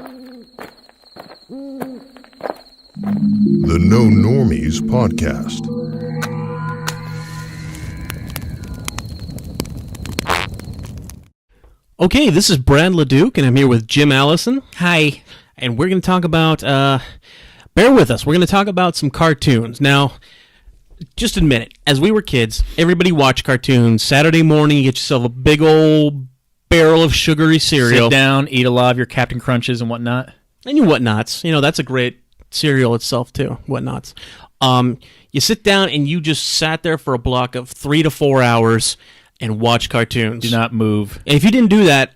The No Normies Podcast. Okay, this is Brad LeDuc, and I'm here with Jim Allison. Hi. And we're going to talk about, bear with us, we're going to talk about some cartoons. Now, just admit it, as we were kids, everybody watched cartoons. Saturday morning, you get yourself a big old barrel of sugary cereal. Sit down, eat a lot of your Captain Crunches and whatnot. And your Whatnots. You know, that's a great cereal itself, too, Whatnots. You sit down and you just sat there for a block of 3 to 4 hours and watch cartoons. Do not move. And if you didn't do that,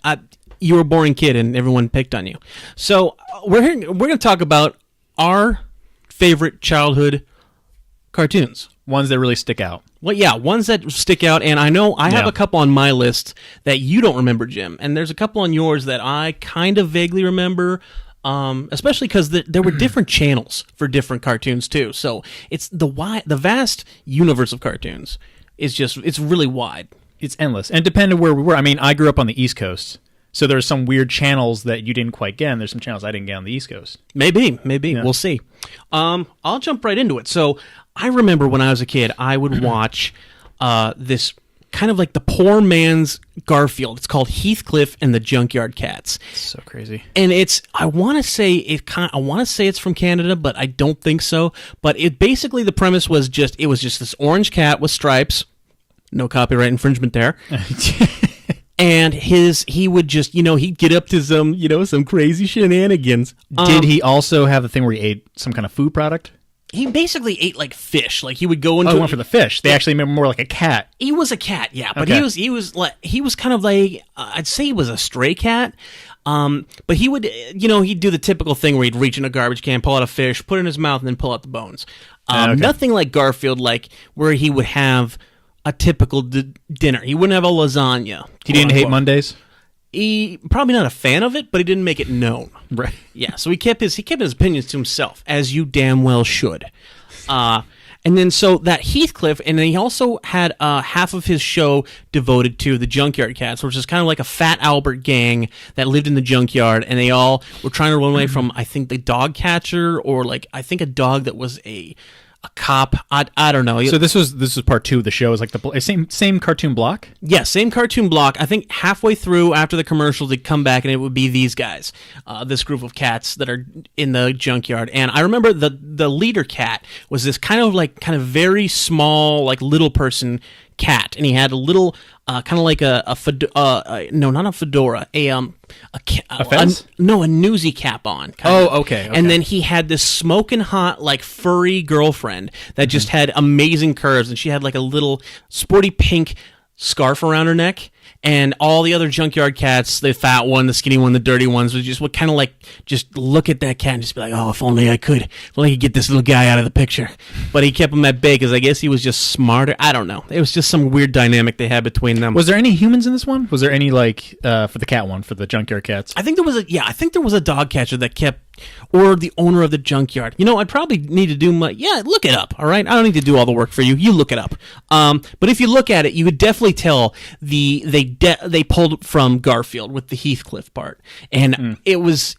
you were a boring kid and everyone picked on you. So we're going to talk about our favorite childhood cartoons. Ones that really stick out. Well, yeah, ones that stick out. And I know I have a couple on my list that you don't remember, Jim. And there's a couple on yours that I kind of vaguely remember, especially because there were different channels for different cartoons, too. So it's the vast universe of cartoons is just, it's really wide. It's endless. And depending where we were. I mean, I grew up on the East Coast, so there's some weird channels that you didn't quite get, and there's some channels I didn't get on the East Coast. Maybe. Yeah. We'll see. I'll jump right into it. So I remember when I was a kid, I would watch this kind of like the poor man's Garfield. It's called Heathcliff and the Junkyard Cats. So crazy. And I want to say it's from Canada, but I don't think so. But it basically, the premise was just this orange cat with stripes. No copyright infringement there. And he would just, he'd get up to some crazy shenanigans. Did he also have the thing where he ate some kind of food product? He basically ate like fish. Like he would go into. Oh, he went for the fish. They actually made him more like a cat. He was a cat, yeah, but Okay. he was kind of like I'd say he was a stray cat. But he would, he'd do the typical thing where he'd reach in a garbage can, pull out a fish, put it in his mouth, and then pull out the bones. Okay. Nothing like Garfield, like where he would have a typical dinner. He wouldn't have a lasagna. He didn't hate Mondays? He probably not a fan of it, but he didn't make it known. Right. Yeah, so he kept his opinions to himself, as you damn well should. And then so that Heathcliff, and then he also had half of his show devoted to the Junkyard Cats, which is kind of like a Fat Albert gang that lived in the junkyard, and they all were trying to run away from, I think, the dog catcher, or like I think a dog that was a cop. I don't know. So this was part 2 of the show. Is like the same cartoon block? Yeah, same cartoon block. I think halfway through, after the commercials, they'd come back and it would be these guys, this group of cats that are in the junkyard. And I remember the leader cat was this kind of very small, like little person cat, and he had a little kind of like a no, not a fedora, a fez? a newsy cap on. Okay. And then he had this smoking hot, like furry girlfriend that just had amazing curves, and she had like a little sporty pink scarf around her neck. And all the other junkyard cats, the fat one, the skinny one, the dirty ones, would kind of like just look at that cat and just be like, oh, if only I could get this little guy out of the picture. But he kept him at bay because I guess he was just smarter. I don't know. It was just some weird dynamic they had between them. Was there any humans in this one? Was there any for the cat one, for the junkyard cats? I think there was a dog catcher that kept, or the owner of the junkyard. I'd probably need to do look it up, all right? I don't need to do all the work for you. You look it up. But if you look at it, you would definitely tell they pulled from Garfield with the Heathcliff part. And it was,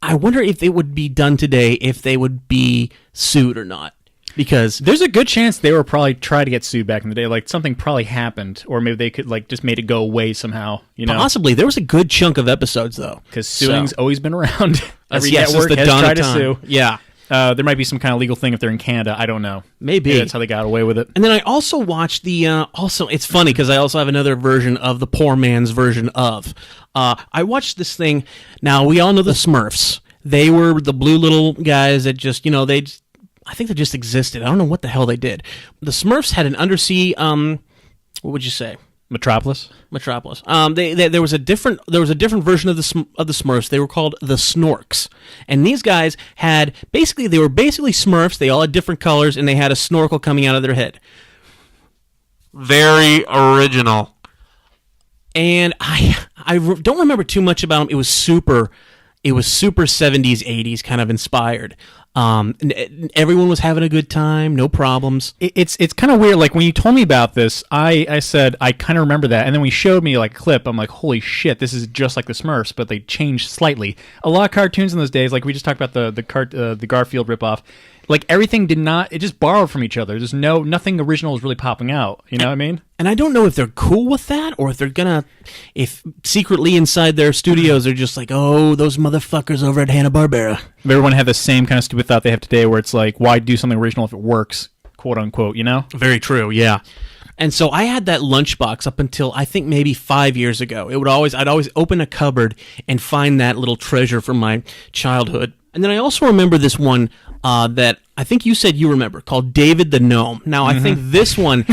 I wonder if it would be done today, if they would be sued or not. Because there's a good chance they were probably trying to get sued back in the day. Like something probably happened, or maybe they could like just made it go away somehow. Possibly. There was a good chunk of episodes though, because suing's always been around. Every yes, network the has dawn tried of to time. sue. Yeah. There might be some kind of legal thing if they're in Canada. I don't know. Maybe that's how they got away with it. And then I also watched it's funny because I also have another version of the poor man's version of. I watched this thing. Now we all know the Smurfs. They were the blue little guys that just I think they just existed. I don't know what the hell they did. The Smurfs had an undersea, what would you say? Metropolis. There was a different version of the Smurfs. They were called the Snorks, and these guys they were basically Smurfs. They all had different colors, and they had a snorkel coming out of their head. Very original. And I don't remember too much about them. It It was super 70s, 80s kind of inspired. And everyone was having a good time, no problems. It's kind of weird. Like when you told me about this, I said I kind of remember that, and then when you showed me like a clip, I'm like, holy shit, this is just like the Smurfs, but they changed slightly. A lot of cartoons in those days, like we just talked about the Garfield ripoff, like everything it just borrowed from each other. There's nothing original is really popping out. You know what I mean? And I don't know if they're cool with that, or if they're if secretly inside their studios they're just like, oh, those motherfuckers over at Hanna-Barbera. Everyone had the same kind of stupid thought they have today, where it's like, why do something original if it works, quote unquote, you know? Very true, yeah. And so I had that lunchbox up until I think maybe 5 years ago. I'd always open a cupboard and find that little treasure from my childhood. And then I also remember this one that I think you said you remember, called David the Gnome. Now I think this one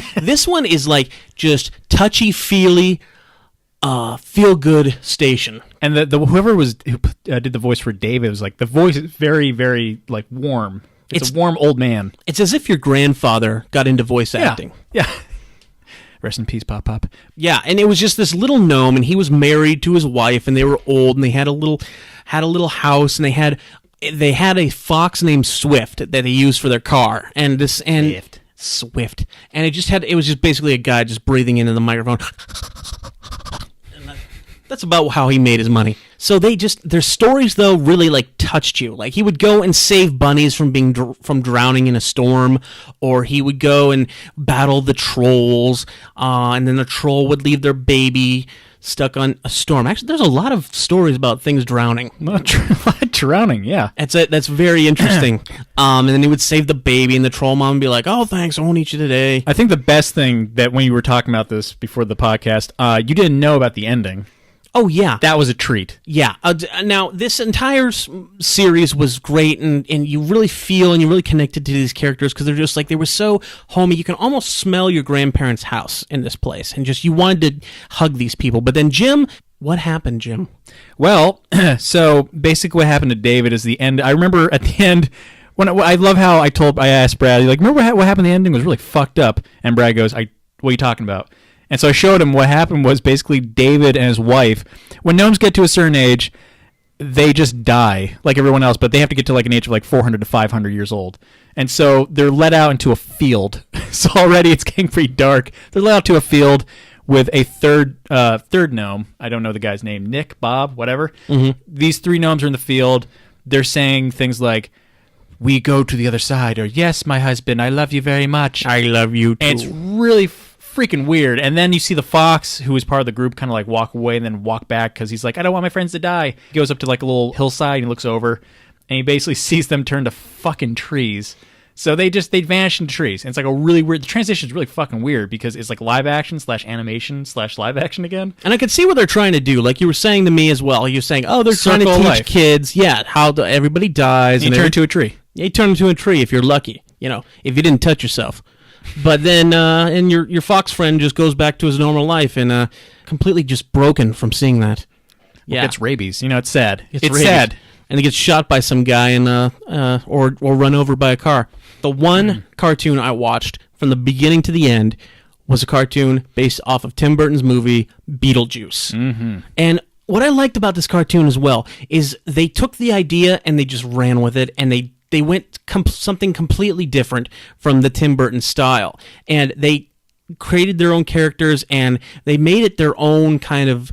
is like just touchy-feely, feel-good station. And whoever who did the voice for David was like, the voice is very, very like warm. It's a warm old man. It's as if your grandfather got into voice acting. Yeah. Rest in peace, Pop Pop. Yeah, and it was just this little gnome, and he was married to his wife, and they were old, and they had a little house, and they had a fox named Swift that they used for their car, Swift, and it was just basically a guy just breathing into the microphone. And that's about how he made his money. So their stories though really like touched you. Like he would go and save bunnies from drowning in a storm, or he would go and battle the trolls, and then the troll would leave their baby stuck on a storm. Actually, there's a lot of stories about things drowning. Drowning, yeah. That's very interesting. And then he would save the baby, and the troll mom would be like, "Oh, thanks, I won't eat you today." I think the best thing that when you were talking about this before the podcast, you didn't know about the ending. Oh, yeah. That was a treat. Yeah. Now, this entire series was great, and you really feel and you're really connected to these characters because they're just like, they were so homey. You can almost smell your grandparents' house in this place, and just you wanted to hug these people. But then, Jim, what happened, Jim? Well, so basically what happened to David is the end. I remember at the end, I love how I asked Brad, like, remember what happened? The ending was really fucked up. And Brad goes, what are you talking about? And so I showed him what happened was basically David and his wife, when gnomes get to a certain age, they just die like everyone else, but they have to get to like an age of like 400 to 500 years old. And so they're let out into a field. So already it's getting pretty dark. They're let out to a field with a third gnome. I don't know the guy's name. Nick, Bob, whatever. Mm-hmm. These three gnomes are in the field. They're saying things like, "We go to the other side," or "Yes, my husband, I love you very much. I love you too." And it's really freaking weird. And then you see the fox, who is part of the group, kind of like walk away and then walk back because he's like, "I don't want my friends to die." He goes up to like a little hillside and he looks over, and he basically sees them turn to fucking trees. So they vanish into trees. And it's like a really weird. The transition is really fucking weird because it's like live action / animation / live action again. And I could see what they're trying to do. Like you were saying to me as well. You're saying, "Oh, they're trying to teach kids, how everybody dies." And you turn into a tree. Yeah, you turn into a tree if you're lucky. If you didn't touch yourself. But then, and your fox friend just goes back to his normal life and completely just broken from seeing that. Yeah, well, it's rabies. It's sad. It's sad, and he gets shot by some guy and or run over by a car. The one cartoon I watched from the beginning to the end was a cartoon based off of Tim Burton's movie Beetlejuice. Mm-hmm. And what I liked about this cartoon as well is they took the idea and they just ran with it, and they went something completely different from the Tim Burton style. And they created their own characters, and they made it their own kind of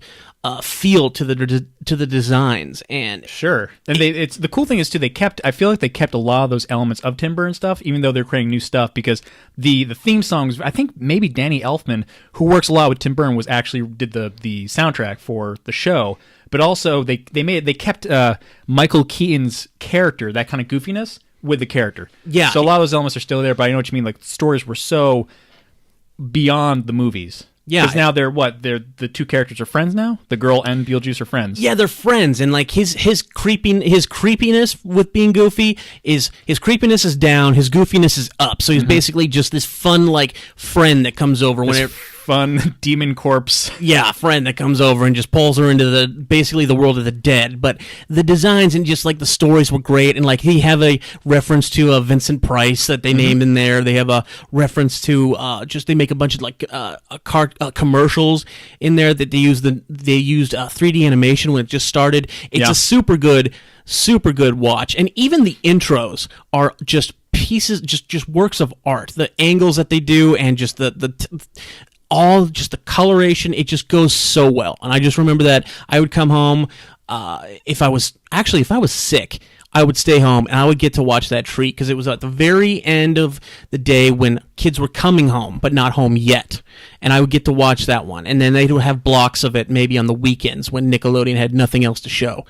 feel to the designs. And sure, and it's the cool thing is too, I feel like they kept a lot of those elements of Tim Burton stuff, even though they're creating new stuff, because the theme songs, I think maybe Danny Elfman, who works a lot with Tim Burton, did the soundtrack for the show. But also they kept Michael Keaton's character, that kind of goofiness, with the character. Yeah. So a lot of those elements are still there, but I know what you mean. Like, the stories were so beyond the movies. Yeah. Because now they're the two characters are friends now? The girl and Beetlejuice are friends. Yeah, they're friends, and like his creepiness with being goofy his creepiness is down, his goofiness is up. So he's basically just this fun like friend that comes over whenever fun demon corpse. Yeah, friend that comes over and just pulls her into basically the world of the dead. But the designs and just like the stories were great, and like he have a reference to Vincent Price that they named in there. They have a reference to they make a bunch of like commercials in there that they used 3D animation when it just started. It's a super good watch, and even the intros are just pieces, just works of art. The angles that they do, and just all just the coloration, it just goes so well. And I just remember that I would come home if I was sick, I would stay home and I would get to watch that treat because it was at the very end of the day when kids were coming home but not home yet, and I would get to watch that one. And then they would have blocks of it maybe on the weekends when Nickelodeon had nothing else to show.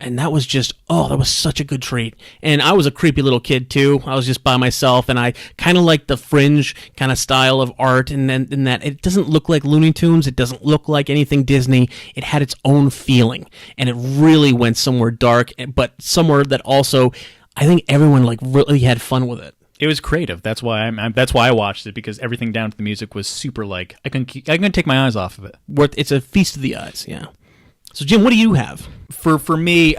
And that was just, that was such a good treat. And I was a creepy little kid, too. I was just by myself, and I kind of liked the fringe kind of style of art, and then in that it doesn't look like Looney Tunes. It doesn't look like anything Disney. It had its own feeling, and it really went somewhere dark, but somewhere that also, I think everyone like really had fun with it. It was creative. That's why that's why I watched it, because everything down to the music was super like, I couldn't take my eyes off of it. It's a feast of the eyes, yeah. So, Jim, what do you have? For me,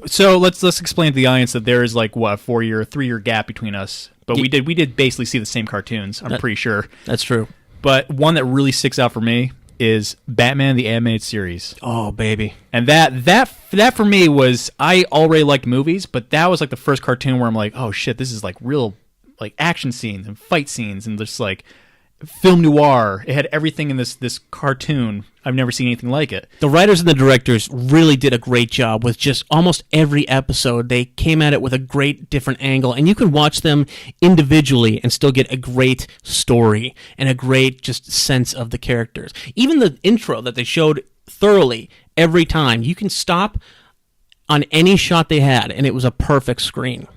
so let's explain to the audience that there is like what a 3-year gap between us, but we did basically see the same cartoons. I'm pretty sure that's true. But one that really sticks out for me is Batman the Animated Series. Oh, baby! And that for me was, I already liked movies, but that was like the first cartoon where I'm like, oh shit, this is like real like action scenes and fight scenes and just like film noir. It had everything in this cartoon. I've never seen anything like it. The writers and the directors really did a great job with just almost every episode. They came at it with a great different angle, and you can watch them individually and still get a great story and a great just sense of the characters. Even the intro that they showed thoroughly every time, you can stop on any shot they had, and it was a perfect screen.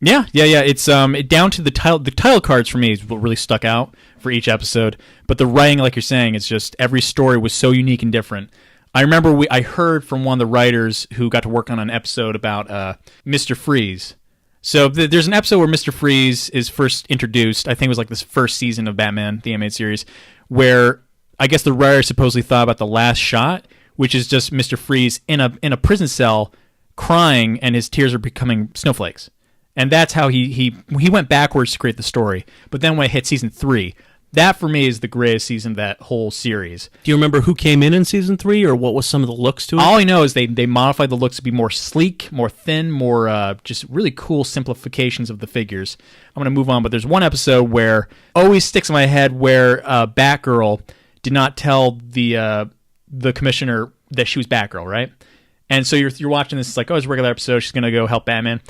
Yeah. It's down to the title cards for me is what really stuck out for each episode. But the writing, like you're saying, it's just every story was so unique and different. I remember I heard from one of the writers who got to work on an episode about Mr. Freeze. So there's an episode where Mr. Freeze is first introduced. I think it was like this first season of Batman, the animated series, where I guess the writer supposedly thought about the last shot, which is just Mr. Freeze in a prison cell crying, and his tears are becoming snowflakes. And that's how he went backwards to create the story. But then when it hit season 3, that for me is the greatest season of that whole series. Do you remember who came in season 3, or what was some of the looks to it? All I know is they modified the looks to be more sleek, more thin, more just really cool simplifications of the figures. I'm going to move on, but there's one episode where always sticks in my head where Batgirl did not tell the commissioner that she was Batgirl, right? And so you're watching this, it's like, it's a regular episode, she's going to go help Batman.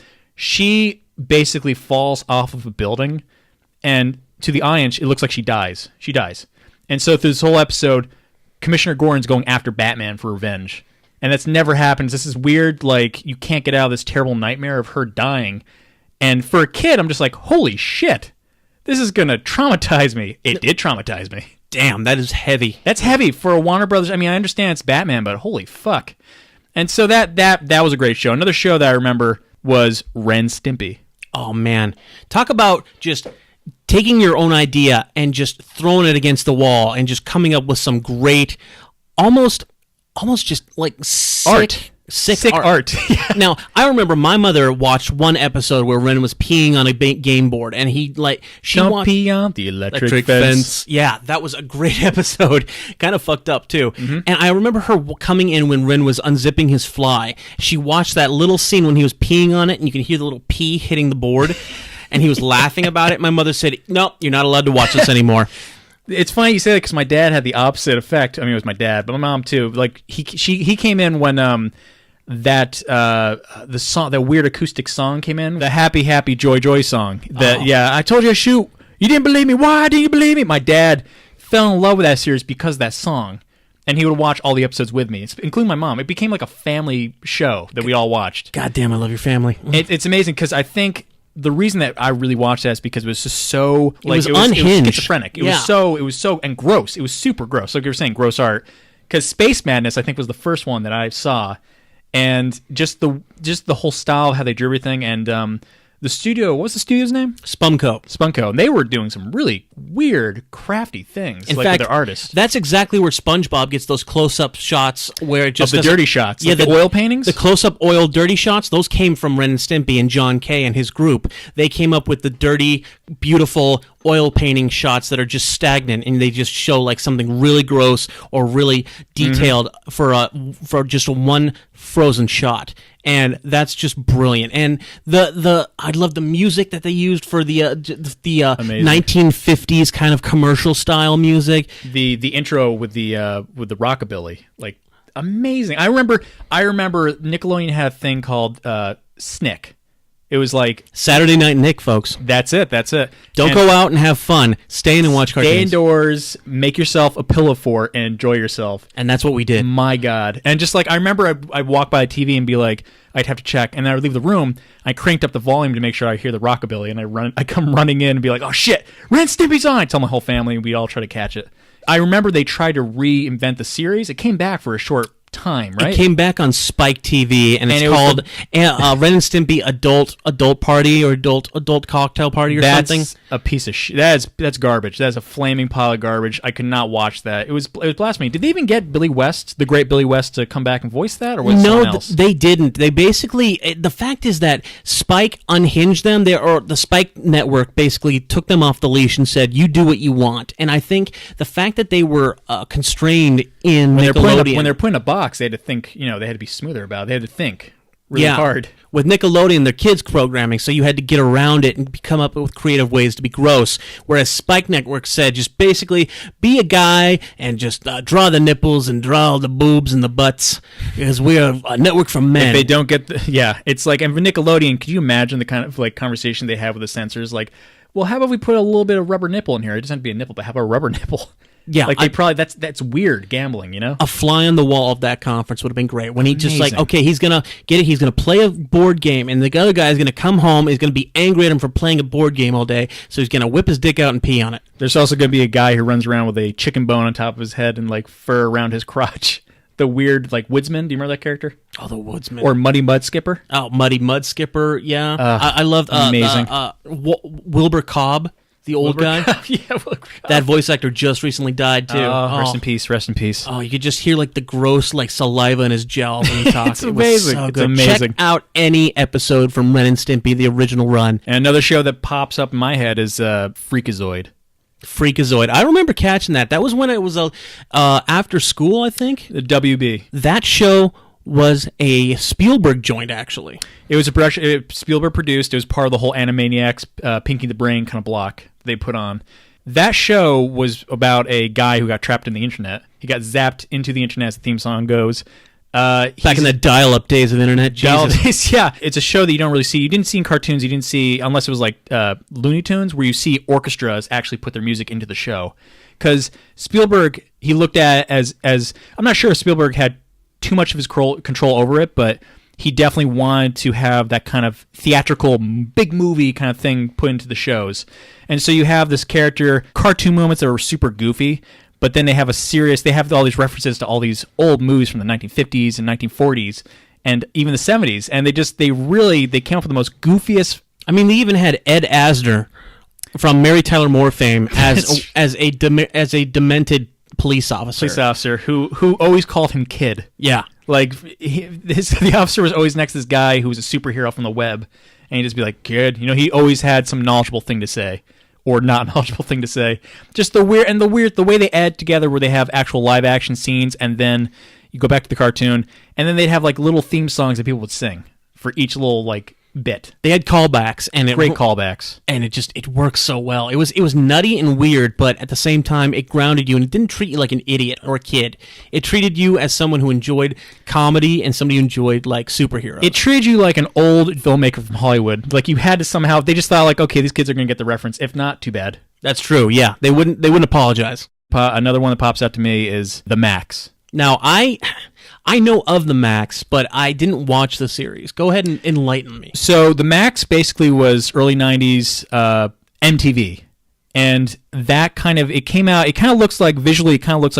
She basically falls off of a building, and to the audience, it looks like she dies. She dies. And so through this whole episode, Commissioner Gordon's going after Batman for revenge. And that's never happens. This is weird, like, you can't get out of this terrible nightmare of her dying. And for a kid, I'm just like, holy shit, this is going to traumatize me. It did traumatize me. Damn, that is heavy. That's heavy for a Warner Brothers. I mean, I understand it's Batman, but holy fuck. And so that was a great show. Another show that I remember was Ren Stimpy. Oh, man. Talk about just taking your own idea and just throwing it against the wall and just coming up with some great, almost just like sick art. Now, I remember my mother watched one episode where Ren was peeing on a game board, and Don't pee on the electric fence. Yeah, that was a great episode. Kind of fucked up, too. Mm-hmm. And I remember her coming in when Ren was unzipping his fly. She watched that little scene when he was peeing on it, and you can hear the little pee hitting the board, and he was laughing about it. My mother said, "No, you're not allowed to watch this anymore." It's funny you say that because my dad had the opposite effect. I mean, it was my dad, but my mom too. Like he came in when the song, that weird acoustic song came in, the Happy Happy Joy Joy song. I told you to shoot. You didn't believe me. Why didn't you believe me? My dad fell in love with that series because of that song, and he would watch all the episodes with me, including my mom. It became like a family show that we all watched. God damn, I love your family. It's amazing because I think the reason that I really watched that is because it was just so it was unhinged. It was schizophrenic. It was so and gross. It was super gross. Like you were saying, gross art. Because Space Madness, I think, was the first one that I saw, and just the whole style, how they drew everything, and the studio. What's the studio's name? Spumco. Spunko. And they were doing some really weird, crafty things. In like fact, with their artists. that's exactly where SpongeBob gets those close-up shots where it just Of the doesn't- dirty shots. Yeah, Like the oil paintings? The close-up oil dirty shots. Those came from Ren and Stimpy and John Kay and his group. They came up with the dirty, beautiful oil painting shots that are just stagnant and they just show like something really gross or really detailed for just one frozen shot. And that's just brilliant. And I love the music that they used for the 1950s kind of commercial style music. The intro with the rockabilly, like amazing. I remember Nickelodeon had a thing called Snick. It was like Saturday Night Nick, folks. That's it. Don't go out and have fun. Stay in and watch cartoons. Stay indoors, make yourself a pillow fort, and enjoy yourself. And that's what we did. My God. And just like, I remember I'd walk by a TV and be like, I'd have to check, and then I would leave the room. I cranked up the volume to make sure I hear the rockabilly, and I come running in and be like, oh shit, Ren and Stimpy's on! I tell my whole family, and we all try to catch it. I remember they tried to reinvent the series. It came back for a short time, right? It came back on Spike TV, and it's it was called Ren and Stimpy Adult Party or Adult Cocktail Party or something. That's a piece of shit. That's garbage. That's a flaming pile of garbage. I could not watch that. It was blasphemy. Did they even get Billy West, the great Billy West, to come back and voice that, or was it someone else? They didn't. They basically the fact is that Spike unhinged them. Or the Spike network basically took them off the leash and said, "You do what you want." And I think the fact that they were constrained in Nickelodeon when they're putting a box, they had to think. They had to be smoother about it. They had to think really hard. With Nickelodeon, their kids programming, so you had to get around it and come up with creative ways to be gross. Whereas Spike Network said, just basically be a guy and just draw the nipples and draw all the boobs and the butts, because we are a network for men. If they don't get it's like, and for Nickelodeon, could you imagine the kind of like conversation they have with the censors? Like, well, how about we put a little bit of rubber nipple in here? It doesn't have to be a nipple, but how about a rubber nipple? Yeah, like they probably that's weird gambling, you know. A fly on the wall of that conference would have been great. When he just like, Amazing. okay, he's gonna get it. He's gonna play a board game, and the other guy is gonna come home. He's gonna be angry at him for playing a board game all day. So he's gonna whip his dick out and pee on it. There's also going to be a guy who runs around with a chicken bone on top of his head and like fur around his crotch. The weird like woodsman. Do you remember that character? Oh, the woodsman. Or Muddy Mud Skipper. Oh, Muddy Mud Skipper. Yeah, I loved amazing. Wilbur Cobb. The old guy. Yeah, Wilbur Cobb. That voice actor just recently died too. Rest in peace. Rest in peace. Oh, you could just hear like the gross like saliva in his jaw when he talks. It's amazing. It was so It's good. amazing. Check out any episode from Ren and Stimpy, the original run. And another show that pops up in my head is Freakazoid. Freakazoid. I remember catching that. That was when it was after school, I think. The WB. That show was a Spielberg joint, actually. It was a production Spielberg produced. It was part of the whole Animaniacs, Pinky the Brain kind of block they put on. That show was about a guy who got trapped in the internet. He got zapped into the internet, as the theme song goes. Back in the dial-up days of internet. Jesus. Yeah, it's a show that you don't really see. You didn't see in cartoons. You didn't see, unless it was like Looney Tunes, where you see orchestras actually put their music into the show. Because Spielberg, he looked at it as I'm not sure if Spielberg had too much of his control over it, but he definitely wanted to have that kind of theatrical, big movie kind of thing put into the shows. And so you have this character, cartoon moments that are super goofy, but then they have they have all these references to all these old movies from the 1950s and 1940s and even the 70s. And they came up with the most goofiest. I mean, they even had Ed Asner from Mary Tyler Moore fame as a demented police officer. Who always called him Kid. Yeah. Like, the officer was always next to this guy who was a superhero from the web, and he'd just be like, Kid. He always had some knowledgeable thing to say, or not knowledgeable thing to say. Just the way they add together where they have actual live action scenes, and then you go back to the cartoon, and then they'd have like little theme songs that people would sing for each little like bit. They had callbacks, and great callbacks, and it works so well. It was nutty and weird, but at the same time, it grounded you, and it didn't treat you like an idiot or a kid. It treated you as someone who enjoyed comedy and somebody who enjoyed like superheroes. It treated you like an old filmmaker from Hollywood. Like you had to somehow. They just thought like, okay, these kids are going to get the reference. If not, too bad. That's true. Yeah, they wouldn't apologize. Another one that pops out to me is The Max. Now, I know of The Max, but I didn't watch the series. Go ahead and enlighten me. So The Max basically was early 90s MTV. And that kind of, it kind of looks like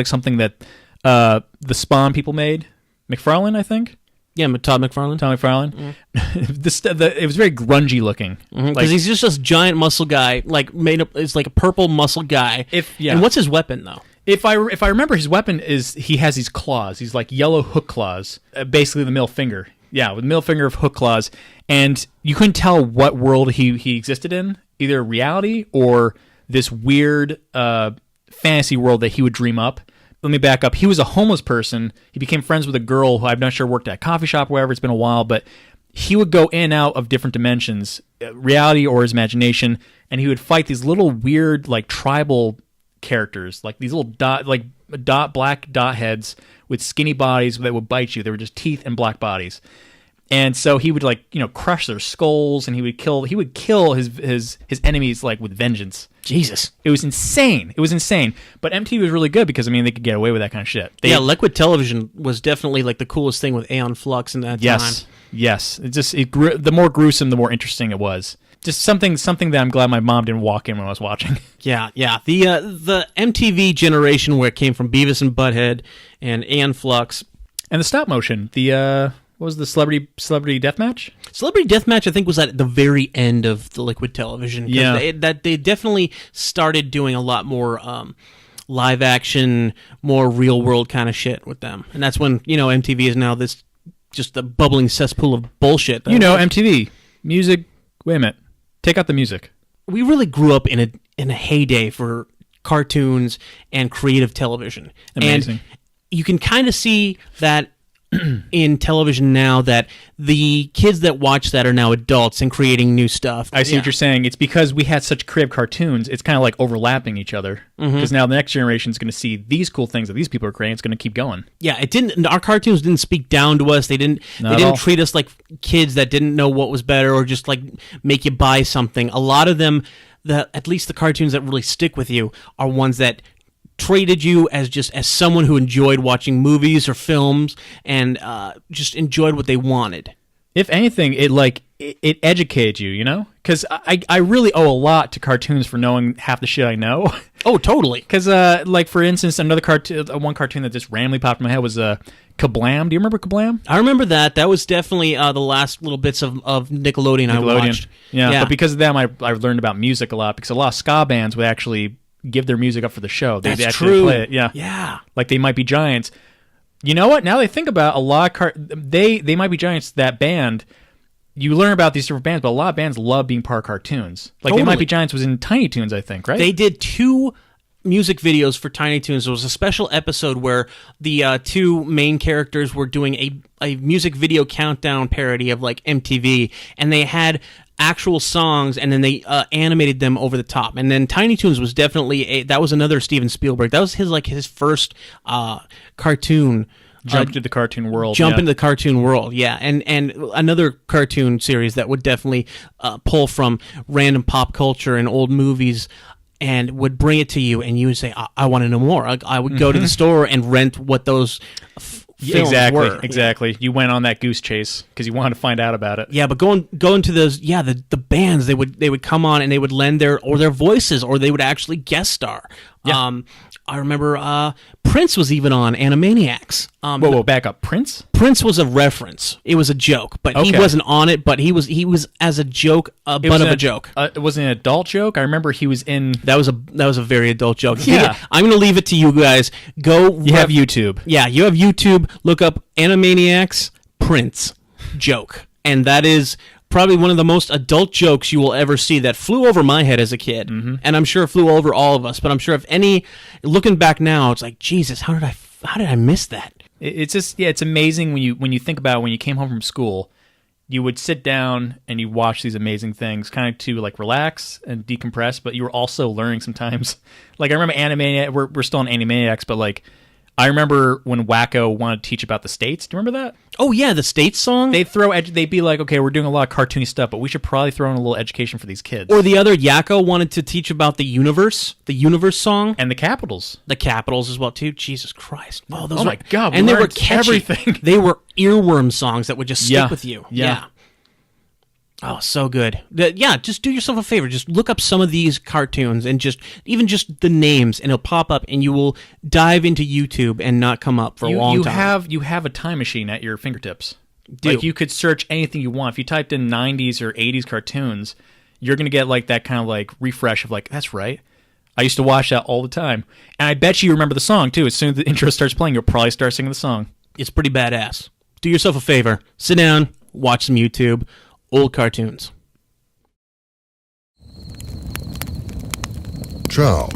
something that the Spawn people made. McFarlane, I think? Yeah, Todd McFarlane. Tom McFarlane. It was very grungy looking. Because he's just this giant muscle guy, like made up. It's like a purple muscle guy. And what's his weapon though? If I remember, his weapon is he has these claws. These like yellow hook claws, basically the middle finger. Yeah, with the middle finger of hook claws, and you couldn't tell what world he existed in, either reality or this weird fantasy world that he would dream up. Let me back up. He was a homeless person. He became friends with a girl who I'm not sure worked at a coffee shop or wherever. It's been a while, but he would go in and out of different dimensions, reality or his imagination, and he would fight these little weird, like tribal characters, like these little black dot heads with skinny bodies that would bite you. They were just teeth and black bodies. And so he would crush their skulls, and he would kill his enemies like with vengeance. Jesus. It was insane. But MTV was really good because they could get away with that kind of shit. Liquid Television was definitely like the coolest thing with Aeon Flux in that time. Yes. It grew, the more gruesome, the more interesting it was. Just something that I'm glad my mom didn't walk in when I was watching. Yeah. The MTV generation where it came from Beavis and Butthead and Aeon Flux. And the stop motion. What was the Celebrity Deathmatch? Celebrity Deathmatch, I think, was at the very end of the Liquid Television. Yeah. They definitely started doing a lot more live action, more real world kind of shit with them. And that's when, MTV is now just a bubbling cesspool of bullshit. MTV. Music. Wait a minute. Take out the music. We really grew up in a heyday for cartoons and creative television. Amazing. And you can kind of see that in television now, that the kids that watch that are now adults and creating new stuff. I see what you're saying. It's because we had such creative cartoons, it's kind of like overlapping each other. Because now the next generation is going to see these cool things that these people are creating. It's going to keep going. Yeah, our cartoons didn't speak down to us. They didn't treat us like kids that didn't know what was better, or just like make you buy something. A lot of them, at least the cartoons that really stick with you, are ones that treated you as someone who enjoyed watching movies or films and just enjoyed what they wanted. If anything, it educated you, Because I really owe a lot to cartoons for knowing half the shit I know. Oh, totally. Because, for instance, one cartoon that just randomly popped in my head was Kablam. Do you remember Kablam? I remember that. That was definitely the last little bits of Nickelodeon I watched. Yeah, but because of them, I learned about music a lot, because a lot of ska bands would actually give their music up for the show. They'd actually play it. Yeah. Like They Might Be Giants. You know what? Now that I think about a lot of They Might Be Giants, that band, you learn about these different bands, but a lot of bands love being part of cartoons. Like Totally. They Might Be Giants was in Tiny Toons, I think, right? They did 2 music videos for Tiny Toons. There was a special episode where the 2 main characters were doing a music video countdown parody of like MTV, and they had actual songs, and then they animated them over the top. And then Tiny Toons was definitely that was another Steven Spielberg. That was his first cartoon. Jump into the cartoon world. Into the cartoon world, yeah. And another cartoon series that would definitely pull from random pop culture and old movies and would bring it to you, and you would say, I want to know more. I would go to the store and rent what those films were. Exactly. You went on that goose chase because you wanted to find out about it. Yeah, but going to those, the bands, they would come on and they would lend their voices, or they would actually guest star. Yeah. I remember Prince was even on Animaniacs. Whoa, back up. Prince? Prince was a reference. It was a joke, but he wasn't on it. But he was as a joke, butt of a joke. It was an adult joke. I remember he was in. That was a very adult joke. Yeah. I'm going to leave it to you guys. Go. You have YouTube. Yeah, you have YouTube. Look up Animaniacs Prince joke, and that is probably one of the most adult jokes you will ever see, that flew over my head as a kid. Mm-hmm. And I'm sure it flew over all of us. But I'm sure if any, looking back now, it's like, Jesus, how did I miss that? It's just, it's amazing when you think about when you came home from school, you would sit down and you watch these amazing things, kind of to like relax and decompress, but you were also learning sometimes. Like I remember Animaniacs, we're still on Animaniacs, but like I remember when Wacko wanted to teach about the states. Do you remember that? Oh yeah, the States song. They'd be like, okay, we're doing a lot of cartoony stuff, but we should probably throw in a little education for these kids. Or the other Yakko wanted to teach about the universe song, and the capitals as well too. Jesus Christ! Oh, those! Oh my God! And they were catchy. Everything. They were earworm songs that would just stick with you. Yeah. Oh, so good. Just do yourself a favor. Just look up some of these cartoons and just the names, and it'll pop up, and you will dive into YouTube and not come up for a long time. You have a time machine at your fingertips. Do. Like, you could search anything you want. If you typed in 90s or 80s cartoons, you're going to get like that kind of like refresh of like, that's right. I used to watch that all the time. And I bet you remember the song, too. As soon as the intro starts playing, you'll probably start singing the song. It's pretty badass. Do yourself a favor. Sit down, watch some YouTube, old cartoons. Ciao.